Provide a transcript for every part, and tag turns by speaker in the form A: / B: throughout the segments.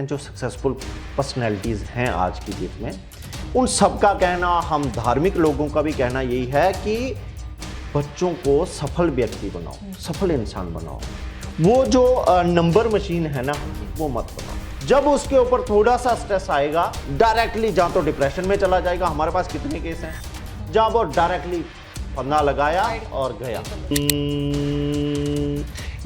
A: जो successful personalities हैं आज की डेट में, उन सब का कहना, हम धार्मिक लोगों का भी कहना यही है कि बच्चों को सफल व्यक्ति बनाओ, सफल इंसान बनाओ। वो जो नंबर मशीन है ना, वो मत बनाओ। जब उसके ऊपर थोड़ा सा स्ट्रेस आएगा, डायरेक्टली जहाँ तो डिप्रेशन में चला जाएगा। हमारे पास कितने केस हैं जहाँ वो डायरेक्टली फंदा लगाया और गया।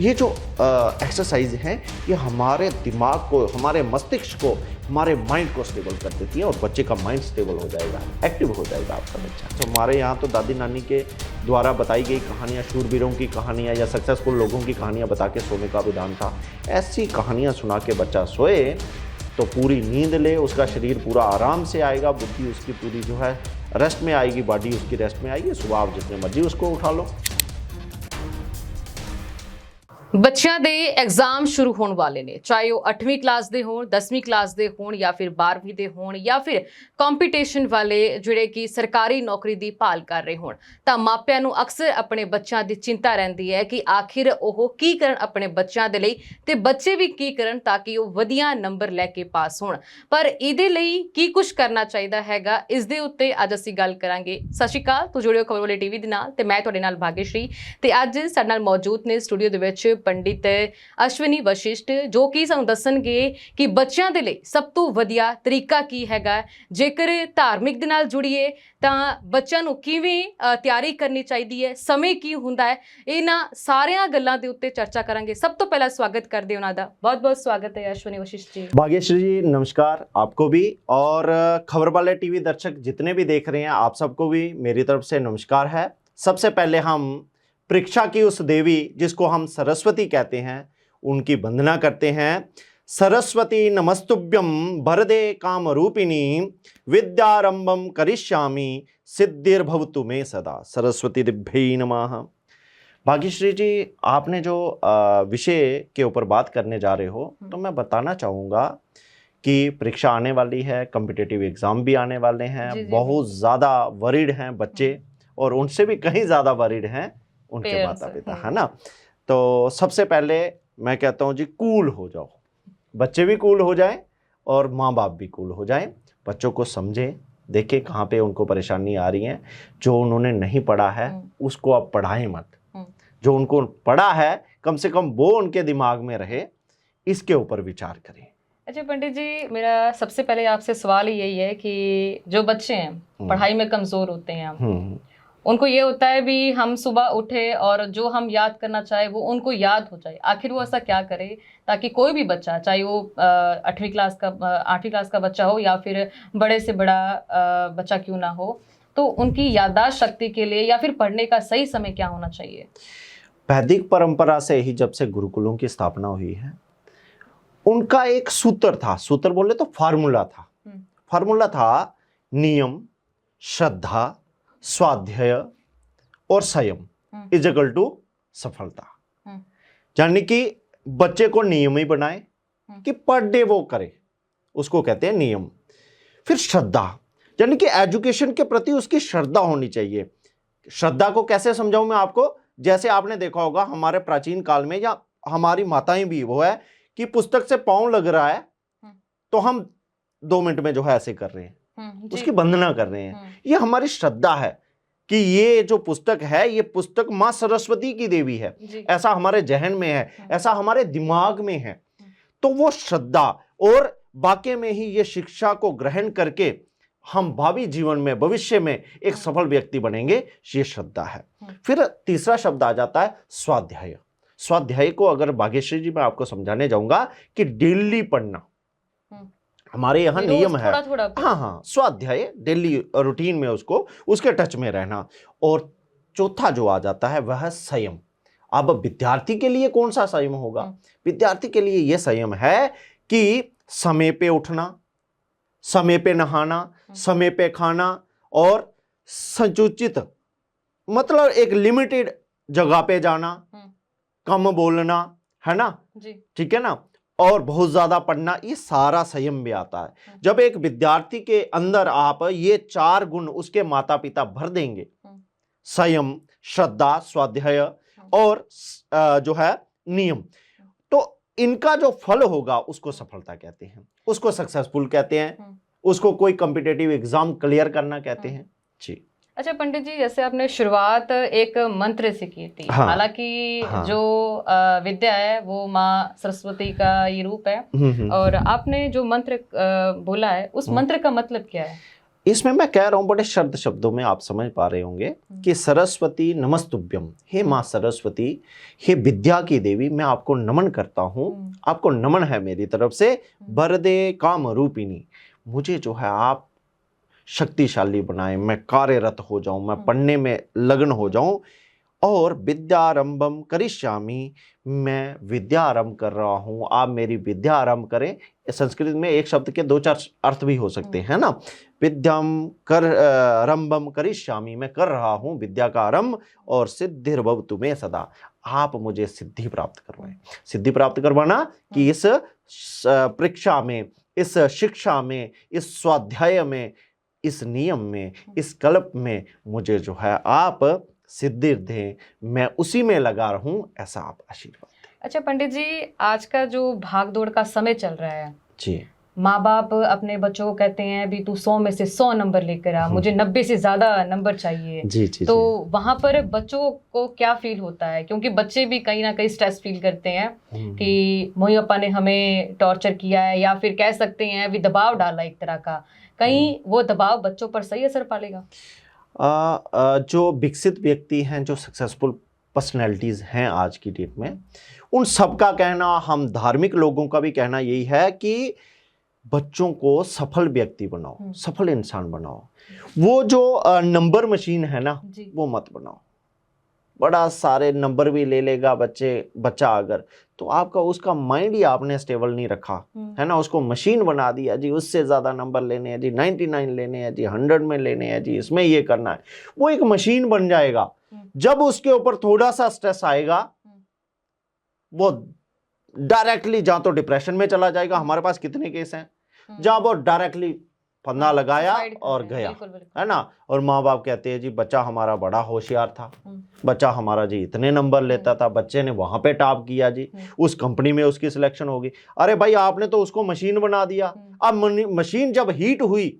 A: ये जो एक्सरसाइज है, ये हमारे दिमाग को, हमारे मस्तिष्क को, हमारे माइंड को स्टेबल कर देती है और बच्चे का माइंड स्टेबल हो जाएगा, एक्टिव हो जाएगा आपका बच्चा। तो हमारे यहाँ तो दादी नानी के द्वारा बताई गई कहानियाँ, शूरवीरों की कहानियाँ या सक्सेसफुल लोगों की कहानियाँ बता के सोने का विधान था। ऐसी कहानियाँ सुना के बच्चा सोए तो पूरी नींद ले, उसका शरीर पूरा आराम से आएगा, बुद्धि उसकी पूरी जो है रेस्ट में आएगी, बॉडी उसकी रेस्ट में आएगी। सुबह आप जितने मर्जी उसको उठा लो।
B: ਬੱਚਿਆਂ ਦੇ ਐਗਜ਼ਾਮ ਸ਼ੁਰੂ ਹੋਣ ਵਾਲੇ ਨੇ, ਚਾਹੇ ਉਹ 8ਵੀਂ ਕਲਾਸ ਦੇ ਹੋਣ, 10ਵੀਂ ਕਲਾਸ ਦੇ ਹੋਣ ਜਾਂ ਫਿਰ 12ਵੀਂ ਦੇ ਹੋਣ ਜਾਂ ਫਿਰ ਕੰਪੀਟੀਸ਼ਨ ਵਾਲੇ ਜਿਹੜੇ ਕਿ ਸਰਕਾਰੀ ਨੌਕਰੀ ਦੀ ਭਾਲ ਕਰ ਰਹੇ ਹੋਣ। ਤਾਂ ਮਾਪਿਆਂ ਨੂੰ ਅਕਸਰ ਆਪਣੇ ਬੱਚਿਆਂ ਦੀ ਚਿੰਤਾ ਰਹਿੰਦੀ ਹੈ ਕਿ ਆਖਿਰ ਉਹ ਕੀ ਕਰਨ ਆਪਣੇ ਬੱਚਿਆਂ ਦੇ ਲਈ ਤੇ ਬੱਚੇ ਵੀ ਕੀ ਕਰਨ ਤਾਂ ਕਿ ਉਹ ਵਧੀਆ ਨੰਬਰ ਲੈ ਕੇ ਪਾਸ ਹੋਣ। ਪਰ ਇਹਦੇ ਲਈ ਕੀ ਕੁਝ ਕਰਨਾ ਚਾਹੀਦਾ ਹੈਗਾ, ਇਸ ਦੇ ਉੱਤੇ ਅੱਜ ਅਸੀਂ ਗੱਲ ਕਰਾਂਗੇ। ਸਤਿ ਸ਼੍ਰੀ ਅਕਾਲ, ਤੁਸੀਂ ਜੁੜਿਓ ਖਬਰ ਵਾਲੇ ਟੀਵੀ ਦੇ ਨਾਲ ਤੇ ਮੈਂ ਤੁਹਾਡੇ ਨਾਲ ਭਾਗਯਸ਼੍ਰੀ। ਤੇ ਅੱਜ ਸਾਡੇ ਨਾਲ ਮੌਜੂਦ ਨੇ ਸਟੂਡੀਓ ਦੇ ਵਿੱਚ पंडित अश्विनी वशिष्ठ, जो कि सानू दसणगे कि बच्चों के लिए सब तो वधिया तरीका की हैगा। जेकर धार्मिक दे नाल जुड़िए तां बच्चों नू किवें तैयारी करनी चाहिए है, समय की हुंदा है, इन्हां सारियां गल्लां दे उत्ते चर्चा करांगे। सब तो पहला स्वागत करदे उन्हां दा, बहुत बहुत स्वागत है अश्विनी वशिष्ठ जी।
A: भाग्यश्री जी नमस्कार आपको भी, और खबर वाले टीवी दर्शक जितने भी देख रहे हैं आप सबको भी मेरी तरफ से नमस्कार है। सबसे पहले हम परीक्षा की उस देवी जिसको हम सरस्वती कहते हैं, उनकी वंदना करते हैं। सरस्वती नमस्तुभ्यं वरदे काम रूपिणी, विद्यारंभम करिष्यामि सिद्धिर्भवतु मे सदा। सरस्वती दिभ्यै नमः। भाग्यश्री जी, आपने जो विषय के ऊपर बात करने जा रहे हो, तो मैं बताना चाहूँगा कि परीक्षा आने वाली है, कॉम्पिटिटिव एग्ज़ाम भी आने वाले हैं। बहुत ज़्यादा वरीड हैं बच्चे, और उनसे भी कहीं ज़्यादा वरीड हैं उनके माता पिता, है ना। तो सबसे पहले मैं कहता हूँ जी, कूल हो जाओ। बच्चे भी कूल हो जाएं और माँ बाप भी कूल हो जाएं। बच्चों को समझें, देखें कहाँ पे उनको परेशानी आ रही है। जो उन्होंने नहीं पढ़ा है उसको आप पढ़ाएं मत, जो उनको पढ़ा है कम से कम वो उनके दिमाग में रहे, इसके ऊपर विचार करें।
B: अच्छा पंडित जी, मेरा सबसे पहले आपसे सवाल यही है कि जो बच्चे हैं पढ़ाई में कमज़ोर होते हैं, उनको ये होता है भी हम सुबह उठे और जो हम याद करना चाहे वो उनको याद हो जाए। आखिर वो ऐसा क्या करे ताकि कोई भी बच्चा, चाहे वो 8वीं क्लास का बच्चा हो या फिर बड़े से बड़ा बच्चा क्यों ना हो, तो उनकी याददाश्त शक्ति के लिए या फिर पढ़ने का सही समय क्या होना चाहिए?
A: वैदिक परंपरा से ही जब से गुरुकुलों की स्थापना हुई है, उनका एक सूत्र था, सूत्र बोले तो फार्मूला था। फार्मूला था नियम, श्रद्धा, स्वाध्याय और संयम इज इक्वल टू सफलता। यानी कि बच्चे को नियम ही बनाए कि पर डे वो करे, उसको कहते हैं नियम। फिर श्रद्धा, यानी कि एजुकेशन के प्रति उसकी श्रद्धा होनी चाहिए। श्रद्धा को कैसे समझाऊं मैं आपको, जैसे आपने देखा होगा हमारे प्राचीन काल में, या हमारी माताएं भी, वो है कि पुस्तक से पाँव लग रहा है तो हम 2 मिनट में जो है ऐसे कर रहे हैं, उसकी वंदना कर रहे हैं। ये हमारी श्रद्धा है कि ये जो पुस्तक है, ये पुस्तक माँ सरस्वती की देवी है, ऐसा हमारे जहन में है, ऐसा हमारे दिमाग में है। तो वो श्रद्धा, और वाकई में ही ये शिक्षा को ग्रहण करके हम भावी जीवन में, भविष्य में एक सफल व्यक्ति बनेंगे, ये श्रद्धा है। फिर तीसरा शब्द आ जाता है स्वाध्याय। स्वाध्याय को अगर भाग्यश्री जी मैं आपको समझाने जाऊंगा कि डेली पढ़ना, हमारे यहाँ नियम है। हाँ, स्वाध्याय डेली रूटीन में उसको, उसके टच में रहना। और चौथा जो आ जाता है वह है संयम। अब विद्यार्थी के लिए कौन सा संयम होगा? विद्यार्थी के लिए यह संयम है कि समय पे उठना, समय पे नहाना, समय पे खाना, और संकुचित मतलब एक लिमिटेड जगह पे जाना, कम बोलना, है ना, ठीक है ना, और बहुत ज्यादा पढ़ना, ये सारा संयम भी आता है। जब एक विद्यार्थी के अंदर आप ये 4 गुण उसके माता पिता भर देंगे, संयम, श्रद्धा, स्वाध्याय और जो है नियम, तो इनका जो फल होगा उसको सफलता कहते हैं, उसको सक्सेसफुल कहते हैं, उसको कोई कॉम्पिटिटिव एग्जाम क्लियर करना कहते हैं जी।
B: अच्छा पंडित जी, जैसे आपने शुरुआत एक मंत्र से की थी,
A: हाँ,
B: हालांकि
A: हाँ,
B: जो विद्या है वो माँ सरस्वती का ये रूप है, और आपने जो मंत्र बोला है उस मंत्र का मतलब क्या है?
A: इसमें मैं कह रहा हूं बड़े शब्द शब्दों में, आप समझ पा रहे होंगे कि सरस्वती नमस्तुभ्यम, हे माँ सरस्वती, हे विद्या की देवी, मैं आपको नमन करता हूं, आपको नमन है मेरी तरफ से। वरदे काम रूपिणी, मुझे जो है आप शक्तिशाली बनाएं, मैं कार्यरत हो जाऊं, मैं पढ़ने में लगन हो जाऊं, और विद्यारंभम करिष्यामि, मैं विद्या आरंभ कर रहा हूं, आप मेरी विद्या आरंभ करें। संस्कृत में एक शब्द के 2-4 अर्थ भी हो सकते हैं ना। विद्याम कर रंभम करिष्यामि, मैं कर रहा हूं विद्या का आरंभ, और सिद्धिर्भवतु मे सदा, आप मुझे सिद्धि प्राप्त करवाएं। सिद्धि प्राप्त करवाना कि इस परीक्षा में, इस शिक्षा में, इस स्वाध्याय में, इस नियम में, इस कल्प में मुझे जो है आप सिद्धि दें, मैं उसी में लगा रहूं, ऐसा आप आशीर्वाद दें।
B: अच्छा पंडित जी, आज का जो भाग दौड़ का समय चल रहा है
A: जी,
B: माँ बाप अपने बच्चों को कहते हैं भी तू 100 में से 100 नंबर लेकर आ, मुझे 90 से ज्यादा नंबर चाहिए।
A: जी, जी,
B: तो
A: जी।
B: वहां पर बच्चों को क्या फील होता है? क्योंकि बच्चे भी कहीं ना कहीं स्ट्रेस फील करते हैं कि मम्मी पापा ने हमें टॉर्चर किया है, या फिर कह सकते हैं भी दबाव डाला एक तरह का, कहीं वो दबाव बच्चों पर सही असर पालेगा?
A: जो विकसित व्यक्ति हैं, जो सक्सेसफुल पर्सनैलिटीज हैं आज की डेट में, उन सबका कहना, हम धार्मिक लोगों का भी कहना यही है कि बच्चों को सफल व्यक्ति बनाओ, सफल इंसान बनाओ। वो जो नंबर मशीन है ना, वो मत बनाओ। बड़ा सारे नंबर भी ले लेगा बच्चा अगर, तो आपका उसका माइंड ही आपने स्टेबल नहीं रखा है ना, उसको मशीन बना दिया जी, उससे ज्यादा नंबर लेने हैं जी, 99 लेने हैं जी, 100 में लेने हैं जी, इसमें ये करना है। वो एक मशीन बन जाएगा। जब उसके ऊपर थोड़ा सा स्ट्रेस आएगा, वो डायरेक्टली जहां तो डिप्रेशन में चला जाएगा। हमारे पास कितने केस हैं जहां वो डायरेक्टली फंदा लगाया और गया, है ना। और माँ बाप कहते हैं जी बच्चा हमारा बड़ा होशियार था, बच्चा हमारा जी इतने नंबर लेता था, बच्चे ने वहां पे टॉप किया जी, उस कंपनी में उसकी सिलेक्शन होगी। अरे भाई, आपने तो उसको मशीन बना दिया। अब मशीन जब हीट हुई,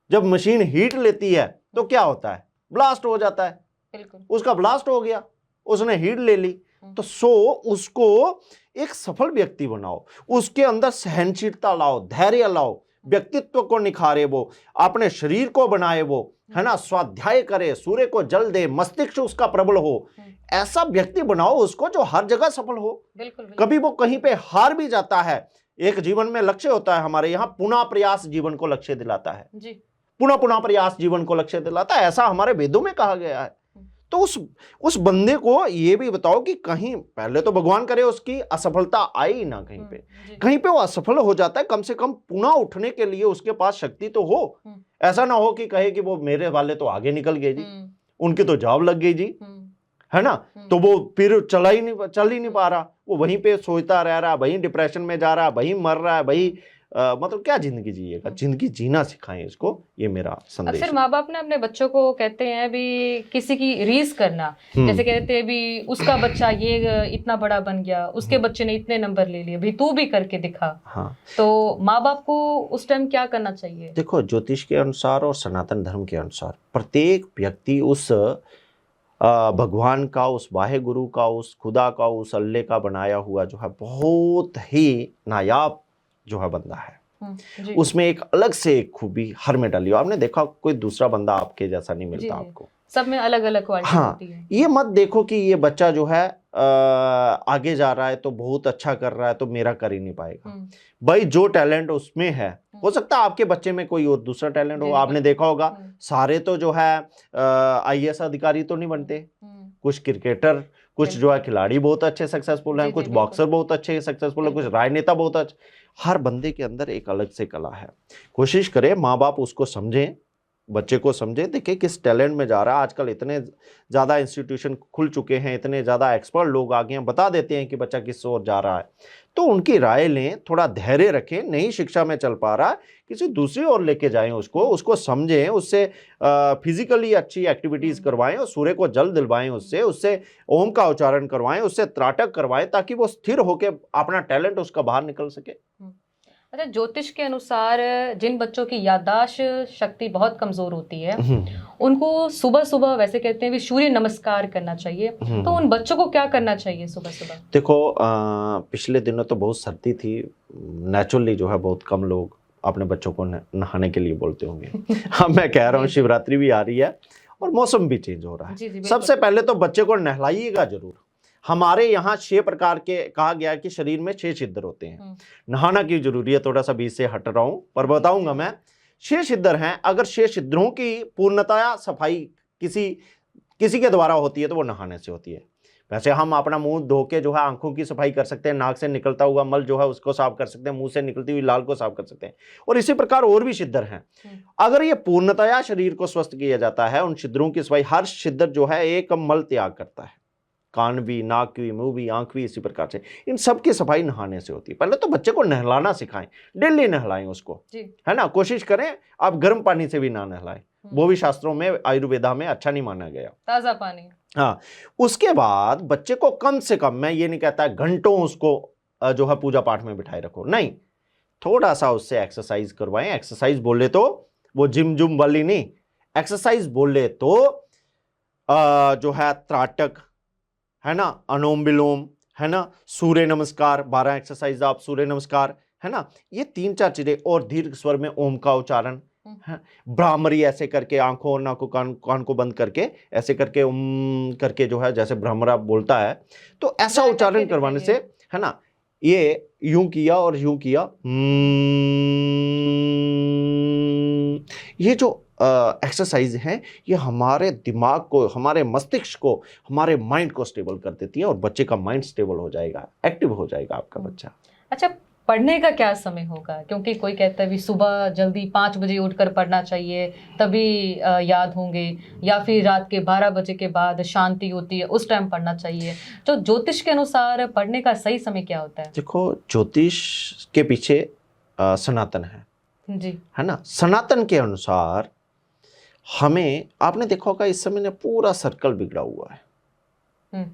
A: जब मशीन हीट लेती है तो क्या होता है? ब्लास्ट हो जाता है। उसका ब्लास्ट हो गया, उसने हीट ले ली। तो उसको एक सफल व्यक्ति बनाओ, उसके अंदर सहनशीलता लाओ, धैर्य लाओ, व्यक्तित्व को निखारे, वो अपने शरीर को बनाए, वो है ना, स्वाध्याय करे, सूर्य को जल दे, मस्तिष्क उसका प्रबल हो। ऐसा व्यक्ति बनाओ उसको जो हर जगह सफल हो। बिल्कुल। कभी वो कहीं पे हार भी जाता है, एक जीवन में लक्ष्य होता है हमारे यहाँ, पुनः प्रयास जीवन को लक्ष्य दिलाता है जी। पुनः प्रयास जीवन को लक्ष्य दिलाता है, ऐसा हमारे वेदों में कहा गया है। तो उस बंदे को ये भी बताओ कि कहीं पहले तो भगवान करे उसकी असफलता आई ना, कहीं पे वो असफल हो जाता है, कम से कम पुनः उठने के लिए उसके पास शक्ति तो हो। ऐसा ना हो कि कहे कि वो मेरे वाले तो आगे निकल गए जी, उनकी तो जॉब लग गई जी, है ना, तो वो फिर चल ही नहीं पा रहा, वो वहीं पे सोचता रह रहा, वहीं डिप्रेशन में जा रहा, वहीं मर रहा है, वही मतलब क्या जिंदगी जिएगा। जिंदगी जीना सिखाएं इसको, ये मेरा संदेश।
B: अक्सर माँ बाप ने अपने बच्चों को कहते हैं भी किसी की रीस करना, जैसे कहते हैं भी उसका बच्चा ये इतना बड़ा बन गया, उसके बच्चे ने इतने नंबर ले लिए, भी तू भी करके दिखा।
A: हाँ,
B: तो माँ बाप को उस टाइम क्या करना चाहिए?
A: देखो, ज्योतिष के अनुसार और सनातन धर्म के अनुसार प्रत्येक व्यक्ति उस भगवान का, उस वाहे गुरु का, उस खुदा का, उस अल्लाह का बनाया हुआ जो है बहुत ही नायाब जो है बंदा है। उसमें एक अलग से एक खूबी हर में डाली हो। आपने देखा कोई दूसरा बंदा आपके जैसा नहीं मिलता आपको, सब में अलग अलग क्वालिटी होती है। ये मत देखो कि ये बच्चा जो है आगे जा रहा है तो बहुत अच्छा कर रहा है तो मेरा कर ही नहीं पाएगा। भाई, जो टैलेंट उसमें है, हो सकता है आपके बच्चे में कोई और दूसरा टैलेंट हो। आपने देखा होगा सारे तो जो है IAS अधिकारी तो नहीं बनते, कुछ क्रिकेटर, कुछ जो है खिलाड़ी बहुत अच्छे सक्सेसफुल हैं, कुछ बॉक्सर बहुत अच्छे सक्सेसफुल है, कुछ राजनेता बहुत अच्छे। हर बंदे के अंदर एक अलग से कला है। कोशिश करें माँ बाप उसको समझें, बच्चे को समझे, देखे किस टैलेंट में जा रहा है। आजकल इतने ज़्यादा इंस्टीट्यूशन खुल चुके हैं, इतने ज़्यादा एक्सपर्ट लोग आ गए हैं, बता देते हैं कि बच्चा किस ओर जा रहा है। तो उनकी राय लें, थोड़ा धैर्य रखें, नई शिक्षा में चल पा रहा है, किसी दूसरी ओर लेके जाएं उसको समझें, उससे फिजिकली अच्छी एक्टिविटीज़ करवाएं और सूर्य को जल दिलवाएं, उससे ओम का उच्चारण करवाएं, उससे त्राटक करवाएं, ताकि वो स्थिर होकर अपना टैलेंट उसका बाहर निकल सके।
B: अच्छा, ज्योतिष के अनुसार जिन बच्चों की याददाश्त शक्ति बहुत कमजोर होती है उनको सुबह सुबह, वैसे कहते हैं भी, सूर्य नमस्कार करना चाहिए, तो उन बच्चों को क्या करना चाहिए सुबह सुबह?
A: देखो पिछले दिनों तो बहुत सर्दी थी, नेचुरली जो है बहुत कम लोग अपने बच्चों को नहाने के लिए बोलते होंगे। हाँ, मैं कह रहा हूँ शिवरात्रि भी आ रही है और मौसम भी चेंज हो रहा है।
B: जी,
A: सबसे पहले तो बच्चे को नहलाइएगा जरूर। हमारे यहाँ 6 प्रकार के कहा गया कि शरीर में 6 छिद्र होते हैं। नहाना क्यों जरूरी है, थोड़ा सा बीच से हट रहा हूँ पर बताऊंगा मैं। 6 छिद्र हैं, अगर 6 छिद्रों की पूर्णतया सफाई किसी के द्वारा होती है तो वो नहाने से होती है। वैसे हम अपना मुंह धो के जो है आंखों की सफाई कर सकते हैं, नाक से निकलता हुआ मल जो है उसको साफ कर सकते हैं, मुंह से निकलती हुई लाल को साफ कर सकते हैं, और इसी प्रकार और भी छिद्र हैं। अगर ये पूर्णतया शरीर को स्वस्थ किया जाता है, उन छिद्रों की सफाई, हर छिद्र जो है एक मल त्याग करता है, कान भी, नाक भी, मुंह भी, आंख भी, इसी प्रकार से इन सब की सफाई नहाने से होती है। पहले तो बच्चे को नहलाना सिखाएं, डेली नहलाएं उसको, है ना। कोशिश करें आप गर्म पानी से भी ना नहलाएं, वो भी शास्त्रों में, आयुर्वेदा में अच्छा नहीं माना गया,
B: ताजा पानी।
A: हाँ। उसके बाद बच्चे को कम से कम, मैं ये नहीं कहता घंटों उसको जो है पूजा पाठ में बिठाए रखो, नहीं, थोड़ा सा उससे एक्सरसाइज करवाएं। एक्सरसाइज बोले तो वो जिम जुम वाली नहीं, एक्सरसाइज बोले तो जो है त्राटक, है ना, अनुलोम विलोम, है ना, सूर्य नमस्कार, 12 एक्सरसाइज आप सूर्य नमस्कार, है ना, ये 3-4 चीजें, और दीर्घ स्वर में ओम का उच्चारण, भ्रामरी ऐसे करके आंखों और नाकों कान को बंद करके ऐसे करके करके जो है जैसे भ्रमरा बोलता है, तो ऐसा उच्चारण करवाने से, है ना, ये यूं किया और यूं किया, ये जो एक्सरसाइज हैं ये हमारे दिमाग को, हमारे मस्तिष्क को, हमारे माइंड को स्टेबल कर देती है और बच्चे का माइंड स्टेबल हो जाएगा, एक्टिव हो जाएगा आपका बच्चा।
B: अच्छा, पढ़ने का क्या समय होगा? क्योंकि कोई कहता है भी सुबह जल्दी 5 बजे उठकर पढ़ना चाहिए तभी याद होंगे, या फिर रात के 12 बजे के बाद शांति होती है उस टाइम पढ़ना चाहिए। तो ज्योतिष के अनुसार पढ़ने का सही समय क्या होता है?
A: देखो, ज्योतिष के पीछे सनातन है
B: जी,
A: है ना। सनातन के अनुसार हमें, आपने देखा होगा इस समय ने पूरा सर्कल बिगड़ा हुआ है।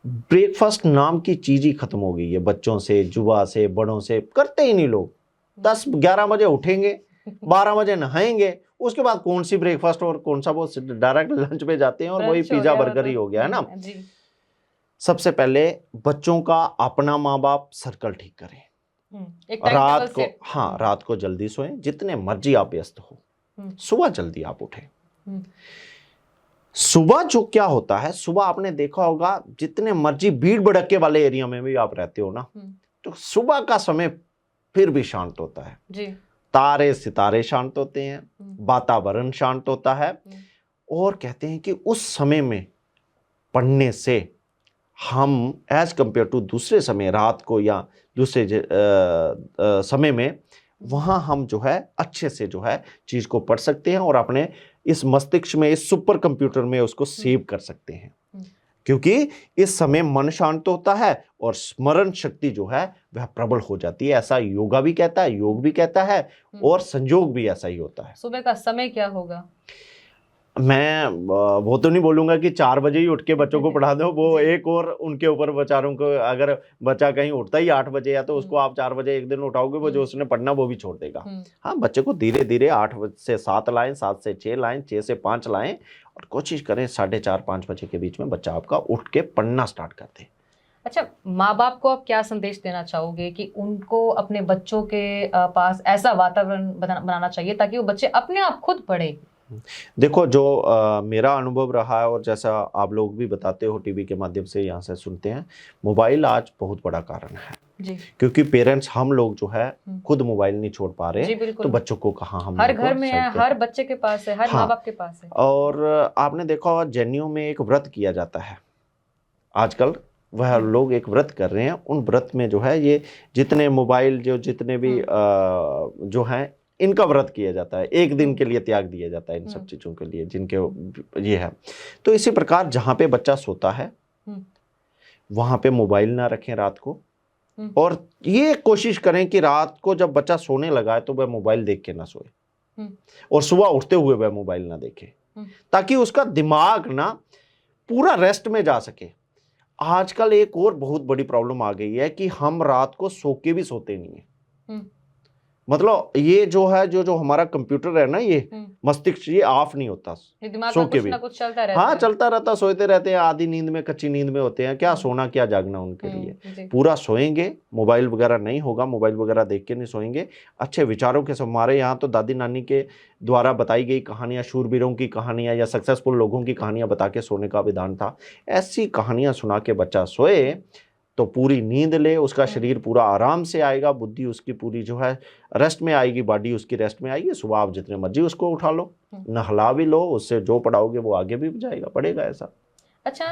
A: ब्रेकफास्ट नाम की चीज ही खत्म हो गई है, बच्चों से, युवा से, बड़ों से, करते ही नहीं लोग। 10-11 बजे उठेंगे, 12 बजे नहाएंगे, उसके बाद कौन सी ब्रेकफास्ट और कौन सा, वो डायरेक्ट लंच पे जाते हैं और वही पिज्जा बर्गर ही हो गया, है ना। सबसे पहले बच्चों का अपना माँ बाप सर्कल ठीक करें। रात को, हाँ, रात को जल्दी सोएं, जितने मर्जी आप व्यस्त हो, सुबह जल्दी आप उठें। सुबह जो क्या होता है, सुबह आपने देखा होगा जितने मर्जी भीड़ भड़के वाले एरिया में भी आप रहते हो ना, तो सुबह का समय फिर भी शांत होता है जी। तारे सितारे शांत होते हैं, वातावरण शांत होता है, और कहते हैं कि उस समय में पढ़ने से हम एज कंपेयर टू दूसरे समय, रात को या दूसरे समय में, वहाँ हम जो है अच्छे से जो है चीज़ को पढ़ सकते हैं और अपने इस मस्तिष्क में, इस सुपर कंप्यूटर में उसको सेव कर सकते हैं, क्योंकि इस समय मन शांत होता है और स्मरण शक्ति जो है वह प्रबल हो जाती है। ऐसा योगा भी कहता है, योग भी कहता है, और संयोग भी ऐसा ही होता है।
B: सुबह का समय क्या होगा?
A: मैं वो तो नहीं बोलूंगा कि 4 बजे ही उठ के बच्चों को पढ़ा दो, वो एक और उनके ऊपर बेचारों को, अगर बच्चा कहीं उठता ही 8 बजे है तो उसको आप 4 बजे एक दिन उठाओगे, वो जो उसने पढ़ना वो भी छोड़ देगा। हाँ, बच्चे को धीरे धीरे 8 से 7 लाएं, 7 से 6 लाएं, 6 से 5 लाएं, और कोशिश करें 4:30-5 बजे के बीच में बच्चा आपका उठ के पढ़ना स्टार्ट कर दे।
B: अच्छा, माँ बाप को आप क्या संदेश देना चाहोगे कि उनको अपने बच्चों के पास ऐसा वातावरण बनाना चाहिए ताकि वो बच्चे अपने आप खुद पढ़े?
A: देखो, जो मेरा अनुभव रहा है और जैसा आप लोग भी बताते हो टीवी के माध्यम से, यहाँ से सुनते हैं, मोबाइल आज बहुत बड़ा कारण है जी। क्योंकि पेरेंट्स, हम लोग जो है खुद मोबाइल नहीं छोड़ पा रहे, तो बच्चों को कहाँ हम,
B: हर घर में है, हर बच्चे के पास है, हर माँ बाप के पास है।
A: और आपने देखा होगा जैनियों में एक व्रत किया जाता है आजकल, वह लोग एक व्रत कर रहे हैं। उन व्रत में जो है ये जितने मोबाइल, जो जितने भी जो हैं इनका व्रत किया जाता है, एक दिन के लिए त्याग दिया जाता है इन सब चीज़ों के लिए जिनके ये है। तो इसी प्रकार जहाँ पे बच्चा सोता है वहाँ पे मोबाइल ना रखें रात को, और ये कोशिश करें कि रात को जब बच्चा सोने लगा है तो वह मोबाइल देख के ना सोए, और सुबह उठते हुए वह मोबाइल ना देखे, ताकि उसका दिमाग ना पूरा रेस्ट में जा सके। आजकल एक और बहुत बड़ी प्रॉब्लम आ गई है कि हम रात को सो के भी सोते नहीं है। मतलब ये जो है जो हमारा कंप्यूटर है ना, ये मस्तिष्क, ये ऑफ नहीं होता
B: दिमाग
A: सो
B: में
A: के
B: कुछ
A: भी।
B: ना कुछ चलता रहता
A: हाँ,
B: है।
A: चलता रहता, सोते रहते हैं, आधी नींद में, कच्ची नींद में होते हैं। क्या सोना क्या जागना उनके लिए। पूरा सोएंगे, मोबाइल वगैरह नहीं होगा, मोबाइल वगैरह देख के नहीं सोएंगे, अच्छे विचारों के साथ। हमारे यहाँ तो दादी नानी के द्वारा बताई गई कहानियाँ, शूरवीरों की कहानियाँ या सक्सेसफुल लोगों की कहानियाँ बता के सोने का विधान था। ऐसी कहानियाँ सुना के बच्चा सोए तो पूरी नींद ले, उसका शरीर पूरा आराम से आएगा, बुद्धि उसकी पूरी जो है रेस्ट में आएगी, बॉडी उसकी रेस्ट में आएगी। सुबह आप जितने मर्जी उसको उठा लो, नहला भी लो, उससे जो पढ़ाओगे वो आगे भी जाएगा, पढ़ेगा ऐसा।
B: अच्छा,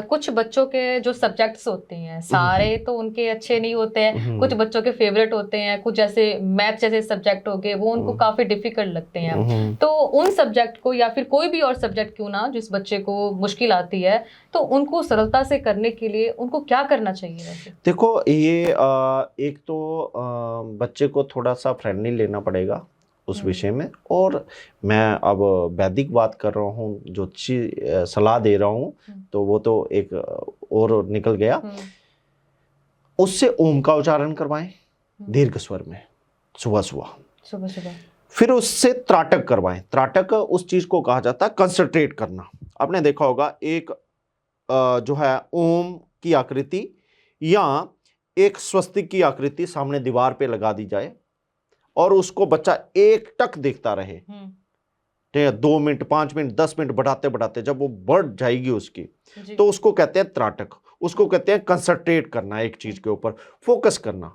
B: कुछ बच्चों के जो सब्जेक्ट्स होते हैं सारे तो उनके अच्छे नहीं होते हैं, कुछ बच्चों के फेवरेट होते हैं, कुछ जैसे मैथ जैसे सब्जेक्ट हो गए वो उनको काफी डिफिकल्ट लगते हैं। तो उन सब्जेक्ट को या फिर कोई भी और सब्जेक्ट क्यों ना जिस बच्चे को मुश्किल आती है, तो उनको सरलता से करने के लिए उनको क्या करना चाहिए वैसे?
A: देखो, ये एक तो बच्चे को थोड़ा सा फ्रेंडली लेना पड़ेगा उस विषय में। और मैं अब वैदिक बात कर रहा हूँ, जो सलाह दे रहा हूँ, तो वो तो एक और निकल गया। उससे ओम का उच्चारण करवाएं दीर्घ स्वर में सुबह सुबह। फिर उससे त्राटक करवाएं। त्राटक उस चीज को कहा जाता है कंसंट्रेट करना। आपने देखा होगा, एक जो है ओम की आकृति या एक स्वस्तिक की आकृति सामने दीवार पे लगा दी जाए और उसको बच्चा एक टक देखता रहे, 2 मिनट, 5 मिनट, 10 मिनट बढ़ाते बढ़ाते जब वो बढ़ जाएगी उसकी, तो उसको कहते हैं त्राटक। उसको कहते हैं कंसंट्रेट करना, एक चीज के ऊपर फोकस करना।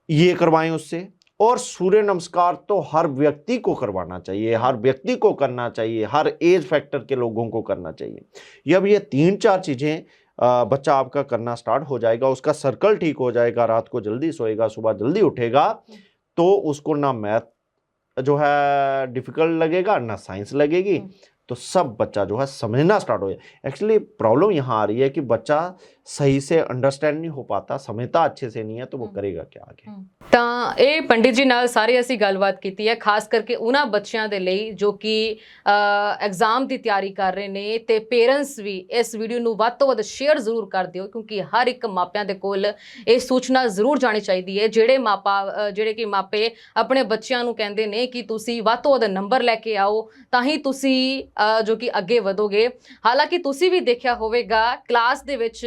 A: ये करवाएं उससे। और सूर्य नमस्कार तो हर व्यक्ति को करवाना चाहिए, हर व्यक्ति को करना चाहिए, हर एज फैक्टर के लोगों को करना चाहिए। अब ये 3-4 चीजें बच्चा आपका करना स्टार्ट हो जाएगा, उसका सर्कल ठीक हो जाएगा, रात को जल्दी सोएगा, सुबह जल्दी उठेगा, तो उसको ना मैथ जो है डिफिकल्ट लगेगा, ना साइंस लगेगी, तो सब बच्चा जो है समझना स्टार्ट हो जाए। एक्चुअली प्रॉब्लम यहाँ आ रही है कि बच्चा सही से अंडरस्टैंड नहीं हो पाता, समझता अच्छे से नहीं है, तो वो करेगा क्या आगे।
B: ਤਾਂ ਇਹ ਪੰਡਿਤ ਜੀ ਨਾਲ ਸਾਰੀ ਅਸੀਂ ਗੱਲਬਾਤ ਕੀਤੀ ਹੈ, ਖਾਸ ਕਰਕੇ ਉਹਨਾਂ ਬੱਚਿਆਂ ਦੇ ਲਈ ਜੋ ਕਿ ਐਗਜ਼ਾਮ ਦੀ ਤਿਆਰੀ ਕਰ ਰਹੇ ਨੇ, ਤੇ ਪੇਰੈਂਟਸ ਵੀ ਇਸ ਵੀਡੀਓ ਨੂੰ ਵੱਧ ਤੋਂ ਵੱਧ ਸ਼ੇਅਰ ਜ਼ਰੂਰ ਕਰ ਦਿਓ, ਕਿਉਂਕਿ ਹਰ ਇੱਕ ਮਾਪਿਆਂ ਦੇ ਕੋਲ ਇਹ ਸੂਚਨਾ ਜ਼ਰੂਰ ਜਾਣੀ ਚਾਹੀਦੀ ਹੈ। ਜਿਹੜੇ ਕਿ ਮਾਪੇ ਆਪਣੇ ਬੱਚਿਆਂ ਨੂੰ ਕਹਿੰਦੇ ਨੇ ਕਿ ਤੁਸੀਂ ਵੱਧ ਤੋਂ ਵੱਧ ਨੰਬਰ ਲੈ ਕੇ ਆਓ ਤਾਂ ਹੀ ਤੁਸੀਂ ਜੋ ਕਿ ਅੱਗੇ ਵਧੋਗੇ। ਹਾਲਾਂਕਿ ਤੁਸੀਂ ਵੀ ਦੇਖਿਆ ਹੋਵੇਗਾ ਕਲਾਸ ਦੇ ਵਿੱਚ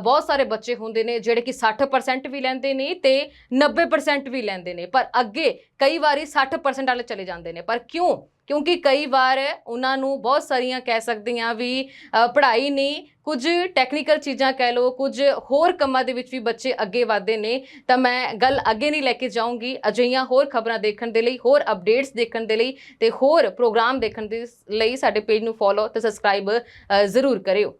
B: ਬਹੁਤ ਸਾਰੇ ਬੱਚੇ ਹੁੰਦੇ ਨੇ ਜਿਹੜੇ ਕਿ 60% ਵੀ ਲੈਂਦੇ ਨੇ ਤੇ 90% ਵੀ ਲੈਂਦੇ ਨੇ, ਪਰ ਅੱਗੇ ਕਈ ਵਾਰੀ 60% ਵਾਲੇ ਚਲੇ ਜਾਂਦੇ ਨੇ। ਪਰ ਕਿਉਂ? ਕਿਉਂਕਿ ਕਈ ਵਾਰ ਉਹਨਾਂ ਨੂੰ ਬਹੁਤ ਸਾਰੀਆਂ ਕਹਿ ਸਕਦੇ ਹਾਂ ਵੀ ਪੜ੍ਹਾਈ ਨਹੀਂ, ਕੁਝ ਟੈਕਨੀਕਲ ਚੀਜ਼ਾਂ ਕਹਿ ਲਓ, ਕੁਝ ਹੋਰ ਕੰਮਾਂ ਦੇ ਵਿੱਚ ਵੀ ਬੱਚੇ ਅੱਗੇ ਵਧਦੇ ਨੇ। ਤਾਂ ਮੈਂ ਗੱਲ ਅੱਗੇ ਨਹੀਂ ਲੈ ਕੇ ਜਾਊਂਗੀ। ਅਜਿਹੀਆਂ ਹੋਰ ਖਬਰਾਂ ਦੇਖਣ ਦੇ ਲਈ, ਹੋਰ ਅਪਡੇਟਸ ਦੇਖਣ ਦੇ ਲਈ ਤੇ ਹੋਰ ਪ੍ਰੋਗਰਾਮ ਦੇਖਣ ਦੇ ਲਈ ਸਾਡੇ ਪੇਜ ਨੂੰ ਫੋਲੋ ਤੇ ਸਬਸਕ੍ਰਾਈਬ ਜ਼ਰੂਰ ਕਰਿਓ।